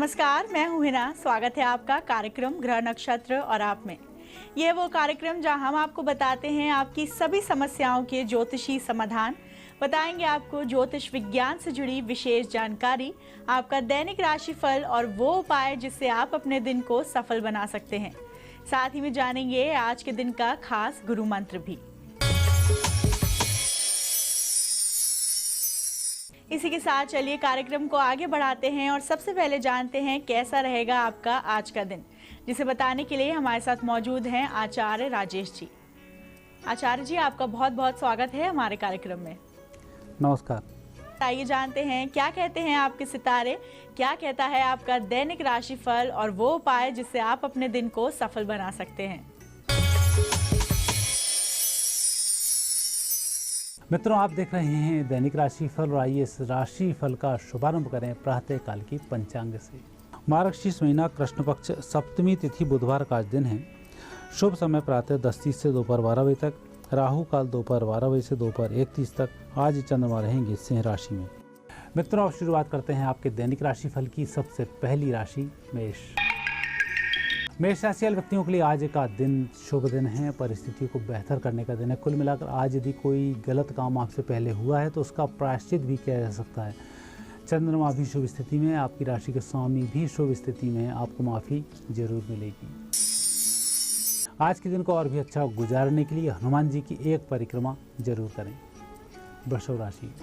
नमस्कार, मैं हूं हिना। स्वागत है आपका कार्यक्रम ग्रह नक्षत्र और आप में। ये वो कार्यक्रम जहां हम आपको बताते हैं आपकी सभी समस्याओं के ज्योतिषी समाधान, बताएंगे आपको ज्योतिष विज्ञान से जुड़ी विशेष जानकारी, आपका दैनिक राशिफल और वो उपाय जिससे आप अपने दिन को सफल बना सकते हैं। साथ ही में जानेंगे आज के दिन का खास गुरु मंत्र भी। इसी के साथ चलिए कार्यक्रम को आगे बढ़ाते हैं और सबसे पहले जानते हैं कैसा रहेगा आपका आज का दिन, जिसे बताने के लिए हमारे साथ मौजूद हैं आचार्य राजेश जी। आचार्य जी, आपका बहुत बहुत स्वागत है हमारे कार्यक्रम में। नमस्कार। आइए जानते हैं क्या कहते हैं आपके सितारे, क्या कहता है आपका दैनिक राशिफल और वो उपाय जिससे आप अपने दिन को सफल बना सकते हैं। मित्रों, आप देख रहे हैं दैनिक राशिफल और आइए इस राशिफल का शुभारंभ करें प्रातः काल की पंचांग से। मार्गशीर्ष महीना कृष्ण पक्ष सप्तमी तिथि बुधवार का आज दिन है। शुभ समय प्रातः 10:30 से दोपहर 12 बजे तक, राहु काल दोपहर 12 बजे से दोपहर 1:30 तक। आज चंद्रमा रहेंगे सिंह राशि में। मित्रों, अब शुरुआत करते हैं आपके दैनिक राशिफल की। सबसे पहली राशि मेष। मेष राशि वाले व्यक्तियों के लिए आज का दिन शुभ दिन है, परिस्थिति को बेहतर करने का दिन है। कुल मिलाकर आज यदि कोई गलत काम आपसे पहले हुआ है तो उसका प्रायश्चित भी किया जा सकता है। चंद्रमा भी शुभ स्थिति में है, आपकी राशि के स्वामी भी शुभ स्थिति में है, आपको माफ़ी जरूर मिलेगी। आज के दिन को और भी अच्छा गुजारने के लिए हनुमान जी की एक परिक्रमा जरूर करें। वृषभ राशि।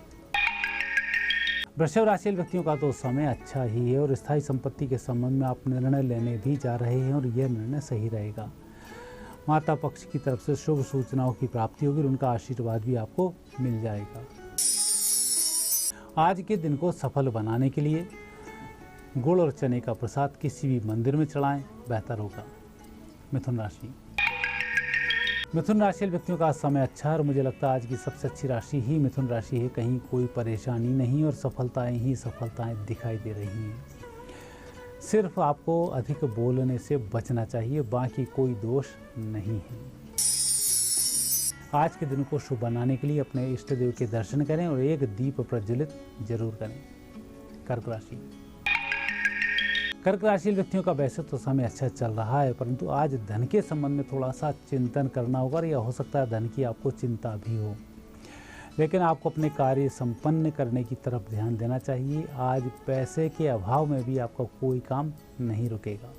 वृषभ राशि व्यक्तियों का तो समय अच्छा ही है और स्थायी संपत्ति के संबंध में आप निर्णय लेने भी जा रहे हैं और यह निर्णय सही रहेगा। माता पक्ष की तरफ से शुभ सूचनाओं की प्राप्ति होगी और उनका आशीर्वाद भी आपको मिल जाएगा। आज के दिन को सफल बनाने के लिए गुड़ और चने का प्रसाद किसी भी मंदिर में चढ़ाएं, बेहतर होगा। मिथुन राशि। मिथुन राशि व्यक्तियों का समय अच्छा है और मुझे लगता है आज की सबसे अच्छी राशि ही मिथुन राशि है। कहीं कोई परेशानी नहीं और सफलताएं ही सफलताएं दिखाई दे रही हैं। सिर्फ आपको अधिक बोलने से बचना चाहिए, बाकी कोई दोष नहीं है। आज के दिन को शुभ बनाने के लिए अपने इष्ट देव के दर्शन करें और एक दीप प्रज्वलित जरूर करें। कर्क राशि। कर्क राशि व्यक्तियों का वैसे तो समय अच्छा चल रहा है, परंतु आज धन के संबंध में थोड़ा सा चिंतन करना होगा या हो सकता है धन की आपको चिंता भी हो, लेकिन आपको अपने कार्य संपन्न करने की तरफ ध्यान देना चाहिए। आज पैसे के अभाव में भी आपका कोई काम नहीं रुकेगा।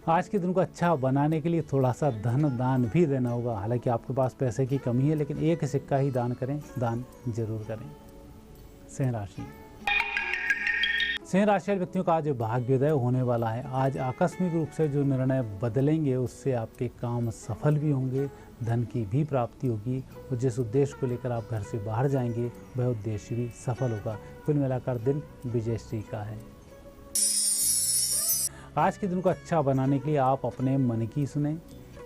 आज के दिन को अच्छा बनाने के लिए थोड़ा सा धन दान भी देना होगा। हालांकि आपके पास पैसे की कमी है, लेकिन एक सिक्का ही दान करें, दान जरूर करें। सिंह राशि। सिंह राशि व्यक्तियों का आज भाग्योदय होने वाला है। आज आकस्मिक रूप से जो निर्णय बदलेंगे उससे आपके काम सफल भी होंगे, धन की भी प्राप्ति होगी और जिस उद्देश्य को लेकर आप घर से बाहर जाएंगे वह उद्देश्य भी सफल होगा। कुल मिलाकर दिन विजयश्री का है। आज के दिन को अच्छा बनाने के लिए आप अपने मन की सुने,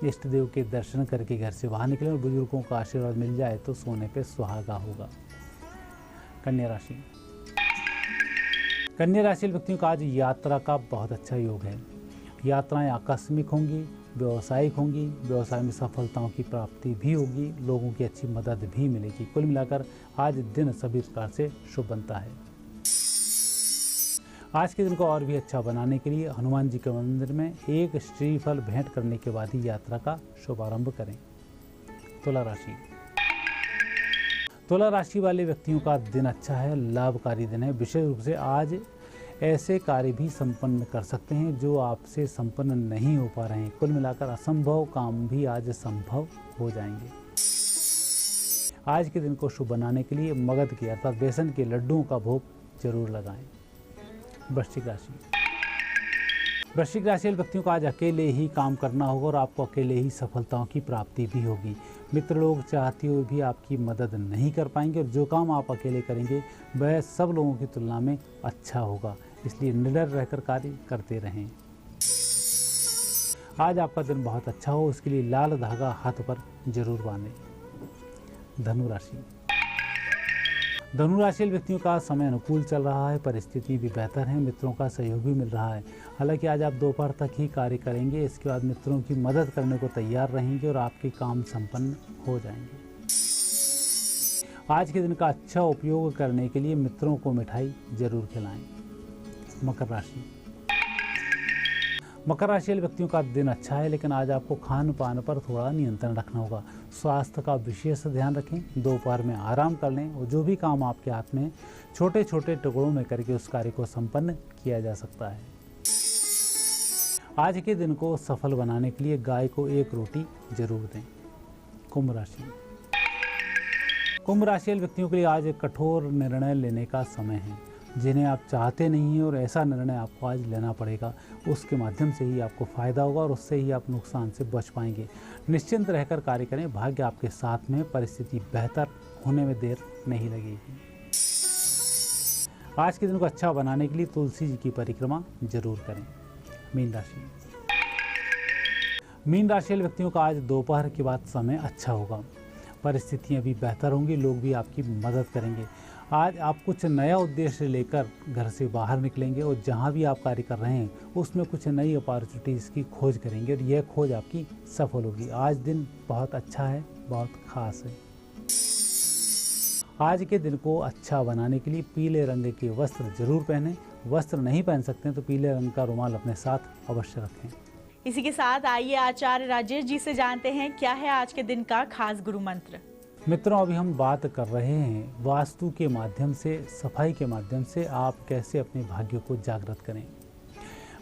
इष्ट देव के दर्शन करके घर से बाहर निकलें और बुजुर्गों का आशीर्वाद मिल जाए तो सोने पे सुहागा होगा। कन्या राशि। कन्या राशि व्यक्तियों का आज यात्रा का बहुत अच्छा योग है। यात्राएं आकस्मिक होंगी, व्यावसायिक होंगी, व्यवसाय में सफलताओं की प्राप्ति भी होगी, लोगों की अच्छी मदद भी मिलेगी। कुल मिलाकर आज दिन सभी प्रकार से शुभ बनता है। आज के दिन को और भी अच्छा बनाने के लिए हनुमान जी के मंदिर में एक श्रीफल भेंट करने के बाद ही यात्रा का शुभारंभ करें। तुला राशि। तुला राशि वाले व्यक्तियों का दिन अच्छा है, लाभकारी दिन है। विशेष रूप से आज ऐसे कार्य भी संपन्न कर सकते हैं जो आपसे संपन्न नहीं हो पा रहे हैं। कुल मिलाकर असंभव काम भी आज संभव हो जाएंगे। आज के दिन को शुभ बनाने के लिए मगध के अर्थात बेसन के लड्डुओं का भोग जरूर लगाएं। वृश्चिक राशि। वृश्चिक राशि वाले व्यक्तियों को आज अकेले ही काम करना होगा और आपको अकेले ही सफलताओं की प्राप्ति भी होगी। मित्र लोग चाहते हुए भी आपकी मदद नहीं कर पाएंगे और जो काम आप अकेले करेंगे वह सब लोगों की तुलना में अच्छा होगा, इसलिए निडर रहकर कार्य करते रहें। आज आपका दिन बहुत अच्छा हो, इसके लिए लाल धागा हाथ पर जरूर बांधें। धनु राशि। धनु राशि व्यक्तियों का समय अनुकूल चल रहा है, परिस्थिति भी बेहतर है, मित्रों का सहयोग भी मिल रहा है। हालांकि आज आप दोपहर तक ही कार्य करेंगे, इसके बाद मित्रों की मदद करने को तैयार रहेंगे और आपके काम संपन्न हो जाएंगे। आज के दिन का अच्छा उपयोग करने के लिए मित्रों को मिठाई जरूर खिलाएं। मकर राशि। मकर राशि वाले व्यक्तियों का दिन अच्छा है, लेकिन आज आपको खान पान पर थोड़ा नियंत्रण रखना होगा। स्वास्थ्य का विशेष ध्यान रखें, दोपहर में आराम कर लें और जो भी काम आपके हाथ में छोटे छोटे टुकड़ों में करके उस कार्य को संपन्न किया जा सकता है। आज के दिन को सफल बनाने के लिए गाय को एक रोटी जरूर दें। कुंभ राशि। कुंभ राशि वाले व्यक्तियों के लिए आज एक कठोर निर्णय लेने का समय है, जिन्हें आप चाहते नहीं हैं और ऐसा निर्णय आपको आज लेना पड़ेगा। उसके माध्यम से ही आपको फायदा होगा और उससे ही आप नुकसान से बच पाएंगे। निश्चिंत रहकर कार्य करें, भाग्य आपके साथ में, परिस्थिति बेहतर होने में देर नहीं लगेगी। आज के दिन को अच्छा बनाने के लिए तुलसी जी की परिक्रमा जरूर करें। मीन राशि। मीन राशि वाले व्यक्तियों का आज दोपहर के बाद समय अच्छा होगा, परिस्थितियां भी बेहतर होंगी, लोग भी आपकी मदद करेंगे। आज आप कुछ नया उद्देश्य लेकर घर से बाहर निकलेंगे और जहां भी आप कार्य कर रहे हैं उसमें कुछ नई अपॉर्चुनिटीज़ की खोज करेंगे और यह खोज आपकी सफल होगी। आज दिन बहुत अच्छा है, बहुत खास है। आज के दिन को अच्छा बनाने के लिए पीले रंग के वस्त्र जरूर पहनें। वस्त्र नहीं पहन सकते हैं तो पीले रंग का रुमाल अपने साथ अवश्य रखें। इसी के साथ आइए आचार्य राजेश जी से जानते हैं क्या है आज के दिन का खास गुरु मंत्र। मित्रों, अभी हम बात कर रहे हैं वास्तु के माध्यम से, सफाई के माध्यम से आप कैसे अपने भाग्य को जागृत करें।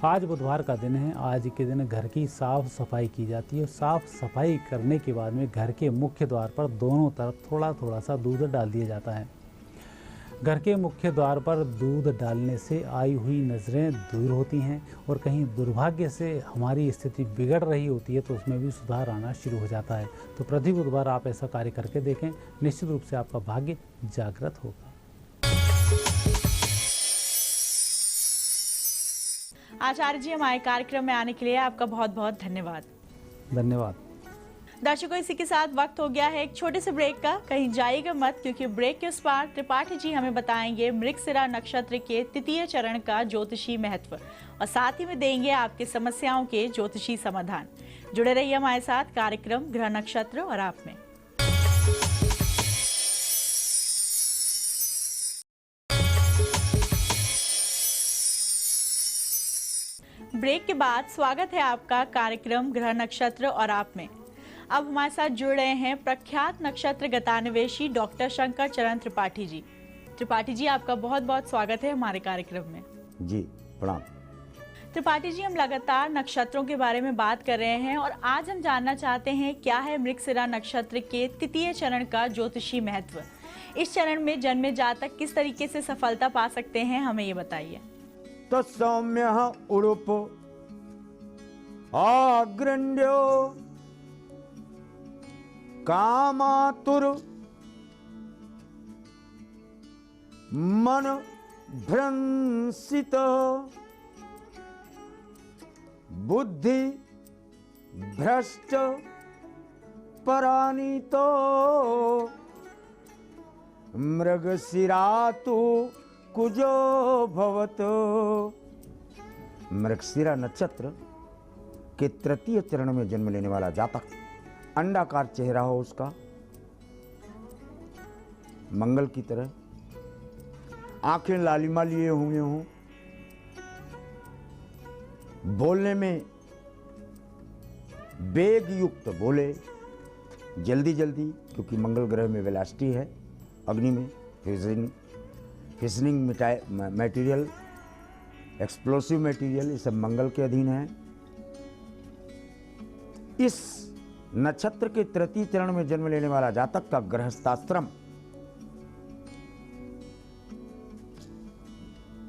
आज बुधवार का दिन है। आज के दिन घर की साफ सफाई की जाती है और साफ सफाई करने के बाद में घर के मुख्य द्वार पर दोनों तरफ थोड़ा थोड़ा सा दूध डाल दिया जाता है। घर के मुख्य द्वार पर दूध डालने से आई हुई नज़रें दूर होती हैं और कहीं दुर्भाग्य से हमारी स्थिति बिगड़ रही होती है तो उसमें भी सुधार आना शुरू हो जाता है। तो प्रति बुधवार आप ऐसा कार्य करके देखें, निश्चित रूप से आपका भाग्य जागृत होगा। आचार्य जी, हमारे कार्यक्रम में आने के लिए आपका बहुत बहुत धन्यवाद। धन्यवाद। दर्शकों, इसी के साथ वक्त हो गया है एक छोटे से ब्रेक का। कहीं जाइएगा मत, क्योंकि ब्रेक के उस पार त्रिपाठी जी हमें बताएंगे मृगशिरा नक्षत्र के तृतीय चरण का ज्योतिषी महत्व और साथ ही में देंगे आपकी समस्याओं के ज्योतिषी समाधान। जुड़े रहिए हमारे साथ कार्यक्रम ग्रह नक्षत्र और आप में। ब्रेक के बाद स्वागत है आपका कार्यक्रम ग्रह नक्षत्र और आप में। अब हमारे साथ जुड़ रहे हैं प्रख्यात नक्षत्र गतान्वेषी डॉक्टर शंकर चरण त्रिपाठी जी। त्रिपाठी जी, आपका बहुत बहुत स्वागत है हमारे कार्यक्रम में। जी प्रणाम। त्रिपाठी जी, हम लगातार नक्षत्रों के बारे में बात कर रहे हैं और आज हम जानना चाहते हैं क्या है मृगशिरा नक्षत्र के तृतीय चरण का ज्योतिषी महत्व। इस चरण में जन्मे जातक किस तरीके से सफलता पा सकते हैं, हमें ये बताइए। तो सौम्य उड़ुप अग्रण्यो कामातुर मन भ्रंसित बुद्धि भ्रष्ट परानीतो मृगशिरातु कुजो भवतो। मृगशिरा नक्षत्र के तृतीय चरण में जन्म लेने वाला जातक, अंडाकार चेहरा हो उसका, मंगल की तरह, आंखें लालिमा लिए हुए हों, बोलने में वेग युक्त बोले, जल्दी जल्दी, क्योंकि मंगल ग्रह में वेलोसिटी है, अग्नि में फिशनिंग मटेरियल, एक्सप्लोसिव मटेरियल, ये सब मंगल के अधीन है। इस नक्षत्र के तृतीय चरण में जन्म लेने वाला जातक का गृहस्थाश्रम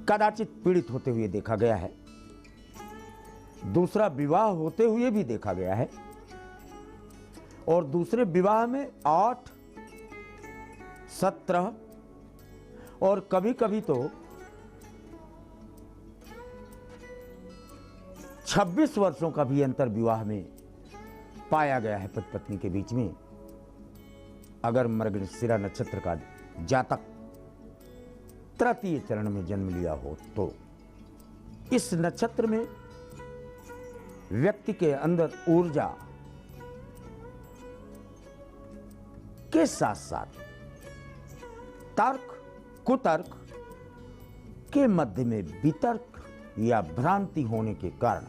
कदाचित पीड़ित होते हुए देखा गया है, दूसरा विवाह होते हुए भी देखा गया है और दूसरे विवाह में 8, 17 और कभी कभी तो 26 वर्षों का भी अंतर विवाह में पाया गया है पति पत्नी के बीच में। अगर मृगशिरा नक्षत्र का जातक तृतीय चरण में जन्म लिया हो तो इस नक्षत्र में व्यक्ति के अंदर ऊर्जा के साथ साथ तर्क कुतर्क के मध्य में वितर्क या भ्रांति होने के कारण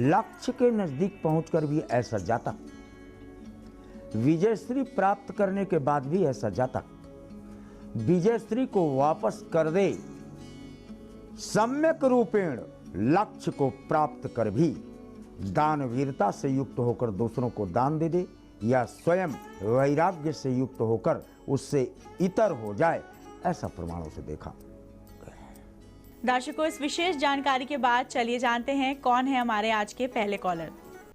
लक्ष्य के नजदीक पहुंचकर भी ऐसा जातक, विजयश्री प्राप्त करने के बाद भी ऐसा जातक विजयश्री को वापस कर दे, सम्यक रूपेण लक्ष्य को प्राप्त कर भी दानवीरता से युक्त होकर दूसरों को दान दे दे, या स्वयं वैराग्य से युक्त होकर उससे इतर हो जाए, ऐसा प्रमाणों से देखा। दर्शकों, इस विशेष जानकारी के बाद चलिए जानते हैं कौन है हमारे आज के पहले कॉलर।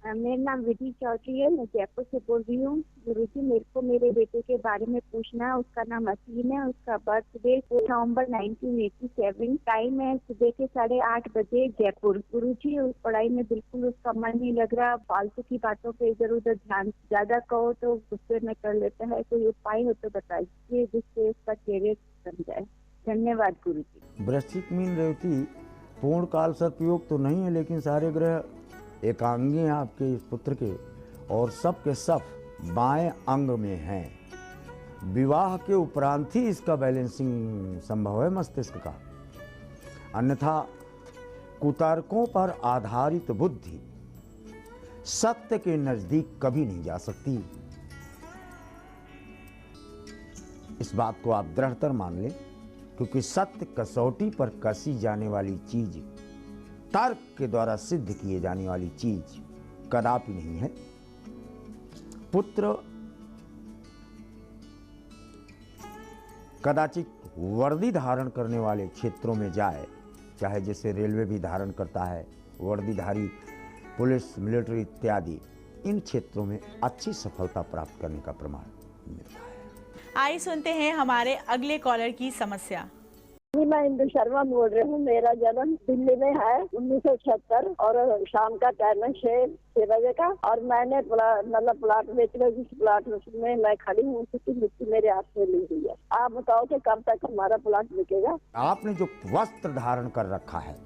मेरा नाम विधि चौधरी है, मैं जयपुर से बोल रही हूँ। गुरुजी, मेरे को मेरे बेटे के बारे में पूछना है। उसका नाम असीम है, उसका बर्थडे नवंबर 1987, टाइम है सुबह के 8:30 बजे, जयपुर। गुरुजी, उस पढ़ाई में बिल्कुल उसका मन नहीं लग रहा, फालतू की बातों पे इधर उधर ध्यान ज्यादा कहो तो गुस्से में कर लेता है। कोई उपाय हो तो बताइए जिससे उसका कैरियर बन जाए। धन्यवाद गुरुजी। वृश्चिक मीन रेवती पूर्ण काल सतयोग तो नहीं है, लेकिन सारे ग्रह एकांगी हैं आपके इस पुत्र के, और सब के सब बाएं अंग में हैं। विवाह के उपरांत ही इसका बैलेंसिंग संभव है मस्तिष्क का, अन्यथा कुतर्कों पर आधारित बुद्धि सत्य के नजदीक कभी नहीं जा सकती। इस बात को आप दृढ़तर मान लें, क्योंकि सत्य कसौटी पर कसी जाने वाली चीज, तर्क के द्वारा सिद्ध किए जाने वाली चीज कदापि नहीं है। पुत्र कदाचित वर्दी धारण करने वाले क्षेत्रों में जाए, चाहे जैसे रेलवे भी धारण करता है, वर्दीधारी पुलिस, मिलिट्री इत्यादि, इन क्षेत्रों में अच्छी सफलता प्राप्त करने का प्रमाण मिलता है। आइए सुनते हैं हमारे अगले कॉलर की समस्या। मैं इंदु शर्मा बोल रही हूँ। मेरा जन्म दिल्ली में है 1976, और शाम का टाइम है 6 बजे का, और मैंने मतलब प्लाट बेचने, जिस प्लाट में मैं खड़ी हूँ उसकी मिट्टी मेरे हाथ में ली हुई है। आप बताओ कि कब तक हमारा प्लाट बिकेगा? आपने जो वस्त्र धारण कर रखा है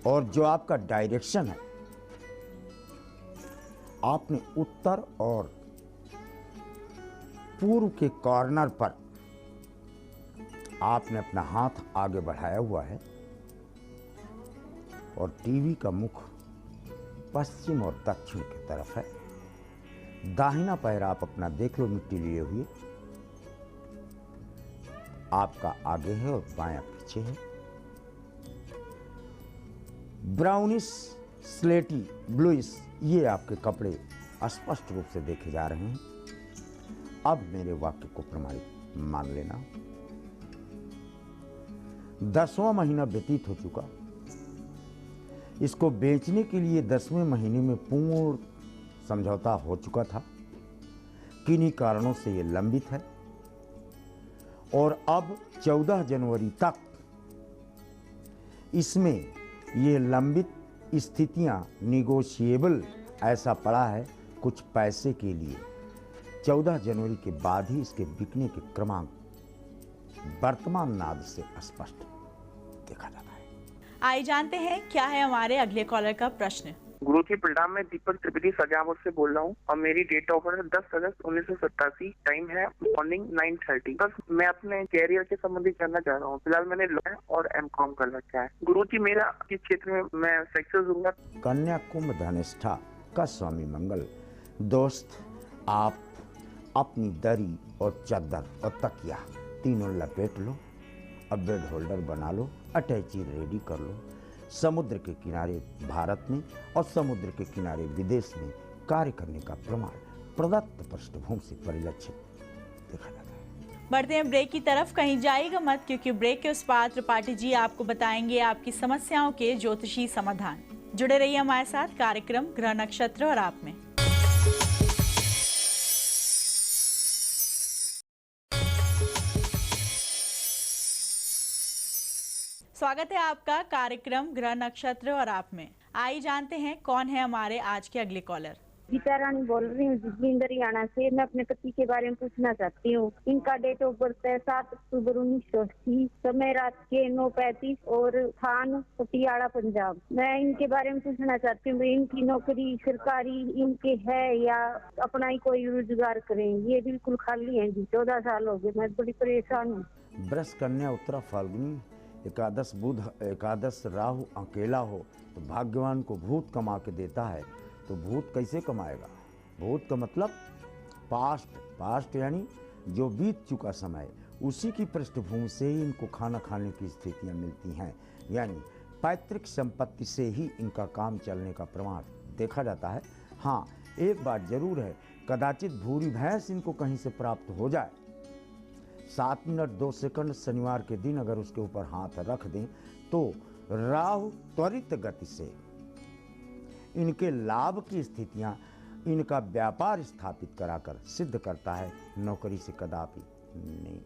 और जो आपका डायरेक्शन है, आपने उत्तर और पूर्व के कॉर्नर पर आपने अपना हाथ आगे बढ़ाया हुआ है, और टीवी का मुख पश्चिम और दक्षिण की तरफ है। दाहिना पैर आप अपना देख लो मिट्टी लिए हुए, आपका आगे है और बायां पीछे है। ब्राउनिश, स्लेटी, ब्लूइश, ये आपके कपड़े स्पष्ट रूप से देखे जा रहे हैं। अब मेरे वाक्य को प्रमाणित मान लेना। 10वां महीना व्यतीत हो चुका, इसको बेचने के लिए 10वें महीने में पूर्ण समझौता हो चुका था, किन्हीं कारणों से ये लंबित है, और अब 14 जनवरी तक इसमें ये लंबित स्थितियां निगोशिएबल ऐसा पड़ा है कुछ पैसे के लिए। 14 जनवरी के बाद ही इसके बिकने के क्रमांक वर्तमान नाद से स्पष्ट देखा जाता है। आइए जानते हैं क्या है हमारे अगले कॉलर का प्रश्न। गुरुजी, प्रणाम। मैं दीपक त्रिवेदी सजापुर से बोल रहा हूँ, और मेरी डेट ऑफ बर्थ 10 अगस्त 1987, टाइम है मॉर्निंग 9:30। बस मैं अपने कैरियर के संबंधी जानना चाह रहा हूँ। फिलहाल मैंने लॉ और एमकॉम कर रखा है। गुरुजी, मेरा किस क्षेत्र में मैं सक्सेस दूंगा? कन्या कुंभ धनिष्ठा का स्वामी मंगल। दोस्त, आप अपनी दरी और चादर और तकिया तीनों लपेट लो, अब बेड होल्डर बना लो, अटैची रेडी कर लो। समुद्र के किनारे भारत में और समुद्र के किनारे विदेश में कार्य करने का प्रमाण प्रदत्त पृष्ठभूमि से परिलक्षित देखा जाता है। बढ़ते हैं ब्रेक की तरफ, कहीं जाइएगा मत, क्योंकि ब्रेक के उस पार त्रिपाठी जी आपको बताएंगे आपकी समस्याओं के ज्योतिषी समाधान। जुड़े रहिए हमारे साथ कार्यक्रम ग्रह नक्षत्र और आप में। स्वागत है आपका कार्यक्रम ग्रह नक्षत्र और आप में। आइए जानते हैं कौन है हमारे आज के अगले कॉलर। गीता रानी बोल रही हूँ, जिंदर हरियाणा से। मैं अपने पति के बारे में पूछना चाहती हूँ। इनका डेट ऑफ बर्थ है 7 अक्टूबर 1980, समय रात के 9:35, और स्थान पटियाला, पंजाब। मैं इनके बारे में पूछना चाहती हूँ, इनकी नौकरी सरकारी इनके है या अपना ही कोई रोजगार करें? ये बिल्कुल खाली है जी, 14 साल हो गए, मैं बड़ी परेशान हूँ। वृष, कन्या, उत्तरा फाल्गुनी, एकादश बुध एकादश राहु अकेला हो तो भाग्यवान को भूत कमा के देता है, तो भूत कैसे कमाएगा? भूत का मतलब पास्ट यानी जो बीत चुका समय, उसी की पृष्ठभूमि से ही इनको खाना खाने की स्थितियां मिलती हैं, यानी पैतृक संपत्ति से ही इनका काम चलने का प्रमाण देखा जाता है। हाँ, एक बात जरूर है, कदाचित भूरी भैंस इनको कहीं से प्राप्त हो जाए। 7 मिनट 2 सेकंड शनिवार के दिन अगर उसके ऊपर हाथ रख दें तो राहु त्वरित गति से इनके लाभ की स्थितियां इनका व्यापार स्थापित कराकर सिद्ध करता है, नौकरी से कदापि नहीं।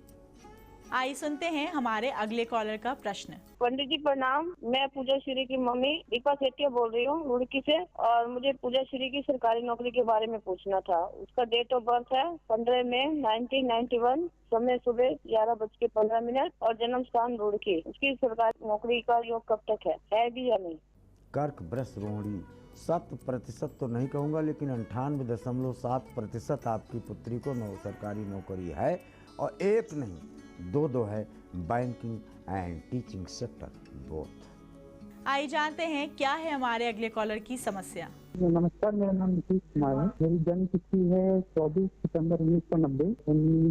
आइए सुनते हैं हमारे अगले कॉलर का प्रश्न। पंडित जी प्रणाम, मैं पूजा श्री की मम्मी दीपा सेठिया बोल रही हूँ रुड़की से, और मुझे पूजा श्री की सरकारी नौकरी के बारे में पूछना था। उसका डेट ऑफ बर्थ है 15 मई 1991, समय सुबह 11:15 और जन्म स्थान रुड़की। उसकी सरकारी नौकरी का योग कब तक है भी या नहीं? कर्क वृष रोहिणी 100% तो नहीं कहूँगा, लेकिन 98.7% आपकी पुत्री को सरकारी नौकरी है, और एक नहीं दो है, banking and teaching sector both. आइए जानते हैं क्या है हमारे अगले कॉलर की समस्या। नमस्कार, मेरा नाम नीतीश कुमार है। मेरी जन्म तिथि है 24 सितंबर 1990।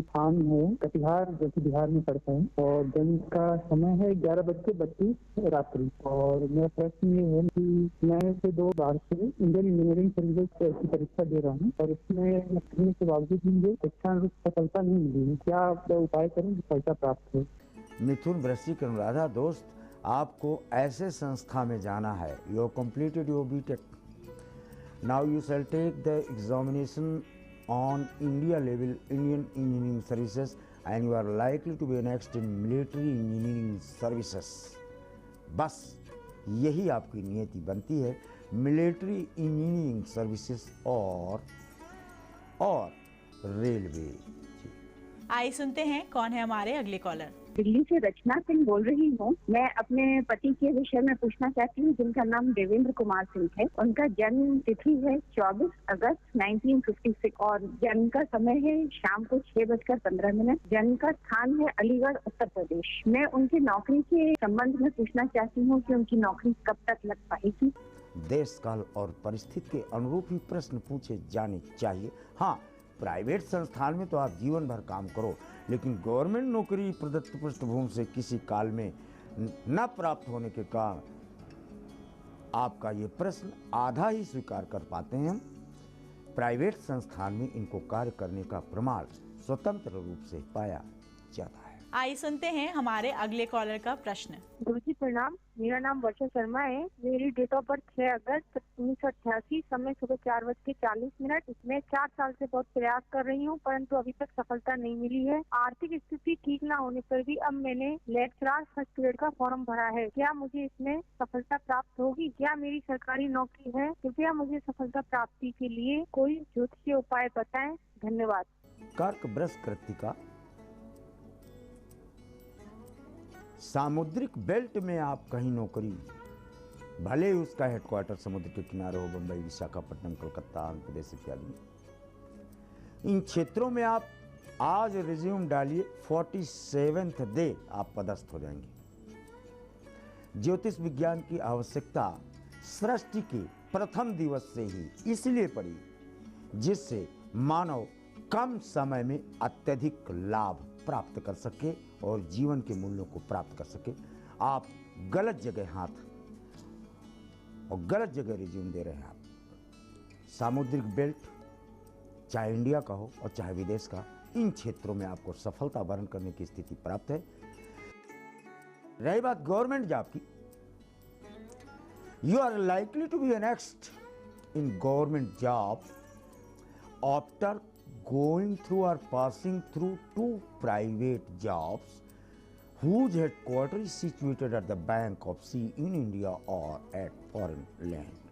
स्थान है कटिहार, जो कि बिहार में पड़ता है, और जन्म का समय है 11:32 रात्रि। और मेरा प्रश्न ये है कि मैं से 2 बार से इंडियन इंजीनियरिंग सर्विसेज की परीक्षा दे रहा हूँ, और उसमें करने के बावजूद मुझे इच्छानुरूप सफलता नहीं मिली है। क्या आप उपाय करें कि सफलता प्राप्त हो? मिथुन वृश्चिक अनुराधा दोस्त, आपको ऐसे संस्था में जाना है। You completed your BTech, now you shall take the examination on India level Indian engineering services and you are likely to be next in military engineering services. बस यही आपकी नियति बनती है, मिलिट्री इंजीनियरिंग सर्विसेज और रेलवे। आइए सुनते हैं कौन है हमारे अगले कॉलर। दिल्ली से रचना सिंह बोल रही हूँ। मैं अपने पति के विषय में पूछना चाहती हूँ, जिनका नाम देवेंद्र कुमार सिंह है। उनका जन्म तिथि है 24 अगस्त 1956 और जन्म का समय है शाम को 6:15। जन्म का स्थान है अलीगढ़, उत्तर प्रदेश। मैं उनकी नौकरी के संबंध में पूछना चाहती हूँ कि उनकी नौकरी कब तक लग पाएगी। देश काल और परिस्थिति के अनुरूप ही प्रश्न पूछे जाने चाहिए। हाँ, प्राइवेट संस्थान में तो आप जीवन भर काम करो, लेकिन गवर्नमेंट नौकरी प्रदत्त पृष्ठभूमि से किसी काल में न प्राप्त होने के कारण आपका ये प्रश्न आधा ही स्वीकार कर पाते हैं। प्राइवेट संस्थान में इनको कार्य करने का प्रमाण स्वतंत्र रूप से पाया जाता है। आइए सुनते हैं हमारे अगले कॉलर का प्रश्न। गुरुजी प्रणाम, मेरा नाम वर्षा शर्मा है। मेरी डेट ऑफ बर्थ 6 अगस्त 1988, समय सुबह 4:40। मैं 4 साल से बहुत प्रयास कर रही हूँ, परंतु अभी तक सफलता नहीं मिली है। आर्थिक स्थिति ठीक न होने पर भी अब मैंने लेक्चरर फर्स्ट ग्रेड का फॉर्म भरा है। क्या मुझे इसमें सफलता प्राप्त होगी? क्या मेरी सरकारी नौकरी है? कृपया मुझे सफलता प्राप्ति के लिए कोई ज्योतिषीय उपाय बताएं। धन्यवाद। कर्क वृष कृत्तिका, सामुद्रिक बेल्ट में आप कहीं नौकरी, भले ही उसका हेडक्वार्टर समुद्र के किनारे हो, बंबई, विशाखापट्टनम, कलकत्ता, आंध्र प्रदेश इत्यादि में, इन क्षेत्रों में आप आज रिज्यूम डालिए, 47वें डे आप पदस्थ हो जाएंगे। ज्योतिष विज्ञान की आवश्यकता सृष्टि के प्रथम दिवस से ही इसलिए पड़ी, जिससे मानव कम समय में अत्यधिक लाभ प्राप्त कर सके और जीवन के मूल्यों को प्राप्त कर सके। आप गलत जगह हाथ और गलत जगह रिज्यूम दे रहे हैं। आप सामुद्रिक बेल्ट, चाहे इंडिया का हो और चाहे विदेश का, इन क्षेत्रों में आपको सफलता वर्ण करने की स्थिति प्राप्त है। रही बात गवर्नमेंट जॉब की, you are likely to be next in government job after going through or passing through 2 private jobs whose headquarter is situated at the Bank of Sea in India or at foreign land।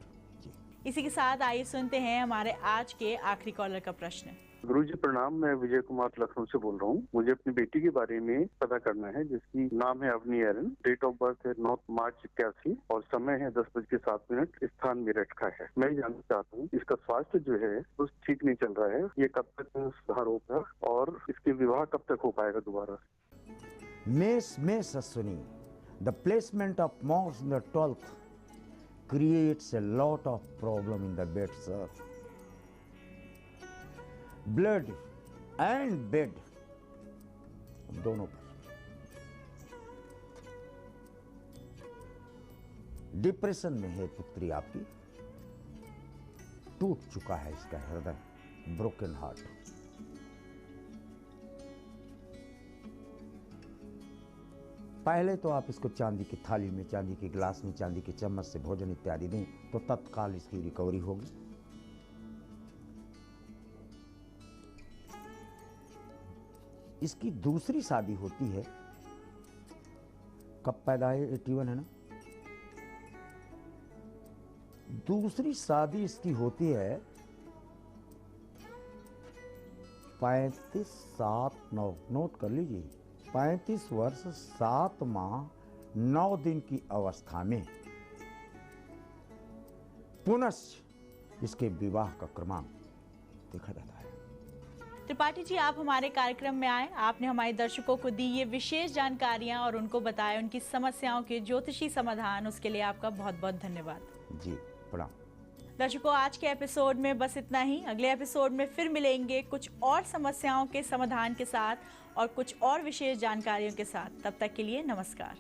इसी के साथ आइए सुनते हैं हमारे आज के आखिरी कॉलर का प्रश्न। गुरुजी प्रणाम, मैं विजय कुमार लखनऊ से बोल रहा हूँ। मुझे अपनी बेटी के बारे में पता करना है, जिसकी नाम है अवनी एरन। डेट ऑफ बर्थ है 9 मार्च 81 और समय है 10:07। स्थान मेरठ का है। मैं जानना चाहता हूँ इसका स्वास्थ्य जो है वो ठीक नहीं चल रहा है, ये कब तक सुधार होगा और इसके विवाह कब तक हो पाएगा दोबारा? मेष में Ashwini, The placement of mouse in the 12th creates a lot of problem in the bed, sir. Blood and bed दोनों पर डिप्रेशन में है पुत्री आपकी, टूट चुका है इसका हृदय, ब्रोकन हार्ट। पहले तो आप इसको चांदी की थाली में, चांदी के गिलास में, चांदी के चम्मच से भोजन इत्यादि दें तो तत्काल इसकी रिकवरी होगी। इसकी दूसरी शादी होती है, कब पैदा है, 81 है ना, दूसरी शादी इसकी होती है 35-7-9, नोट कर लीजिए, 35 वर्ष 7 माह 9 दिन की अवस्था में पुनः इसके विवाह का क्रमांक देखा जाता है। त्रिपाठी जी, आप हमारे कार्यक्रम में आए, आपने हमारे दर्शकों को दी ये विशेष जानकारियां और उनको बताया उनकी समस्याओं के ज्योतिषी समाधान, उसके लिए आपका बहुत बहुत धन्यवाद। जी प्रणाम। दर्शकों, आज के एपिसोड में बस इतना ही। अगले एपिसोड में फिर मिलेंगे कुछ और समस्याओं के समाधान के साथ और कुछ और विशेष जानकारियों के साथ। तब तक के लिए नमस्कार।